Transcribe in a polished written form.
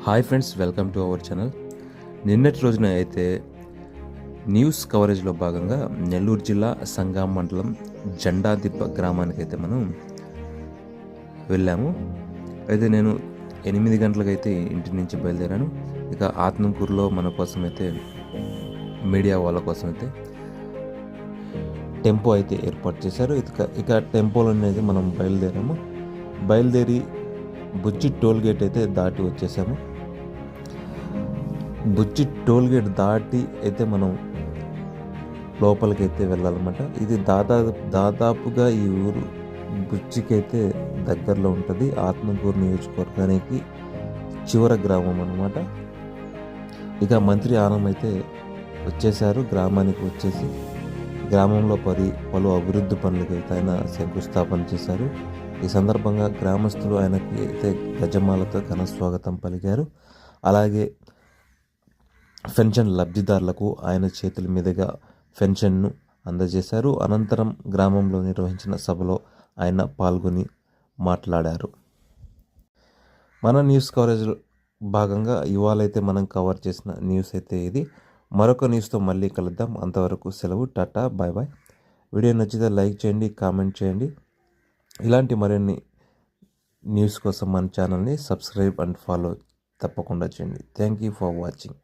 Hi friends, welcome to our channel. నిన్నటి రోజున అయితే న్యూస్ కవరేజ్లో భాగంగా నెల్లూరు జిల్లా సంగాం మండలం జెండాదిబ్బ గ్రామానికి అయితే మనం వెళ్ళాము. అయితే నేను 8 గంటలకైతే ఇంటి నుంచి బయలుదేరాను. ఇక ఆత్మకూరులో మన కోసం అయితే మీడియా వాళ్ళ కోసం అయితే టెంపో అయితే ఏర్పాటు చేశారు. ఇక టెంపోలో అనేది మనం బయలుదేరి బుజ్జి టోల్ గేట్ అయితే దాటి వచ్చేసాము. బుజ్జి టోల్ గేట్ దాటి అయితే మనం లోపలికి అయితే వెళ్ళాలన్నమాట. ఇది దాదాపుగా ఈ ఊరు బుజ్జికి అయితే దగ్గరలో ఉంటుంది. ఆత్మకూరు నియోజకవర్గానికి చివర గ్రామం అన్నమాట. ఇక మంత్రి ఆనం అయితే వచ్చేసారు. గ్రామానికి వచ్చేసి గ్రామంలో పలు అభివృద్ధి పనులకు అయితే ఆయన శంకుస్థాపన చేశారు. ఈ సందర్భంగా గ్రామస్తులు ఆయనకి అయితే గజమాలతో ఘన స్వాగతం పలికారు. అలాగే పెన్షన్ లబ్ధిదారులకు ఆయన చేతుల మీదుగా పెన్షన్ను అందజేశారు. అనంతరం గ్రామంలో నిర్వహించిన సభలో ఆయన పాల్గొని మాట్లాడారు. మన న్యూస్ కవరేజ్ భాగంగా ఇవాళైతే మనం కవర్ చేసిన న్యూస్ అయితే ఇది. మరొక న్యూస్తో మళ్ళీ కలుద్దాం. అంతవరకు సెలవు. Tata, bye bye. వీడియో నచ్చితే లైక్ చేయండి, కామెంట్ చేయండి. ఇలాంటి మరిన్ని న్యూస్ కోసం మన ఛానల్ని సబ్స్క్రైబ్ అండ్ ఫాలో తప్పకుండా చేయండి. Thank you for watching.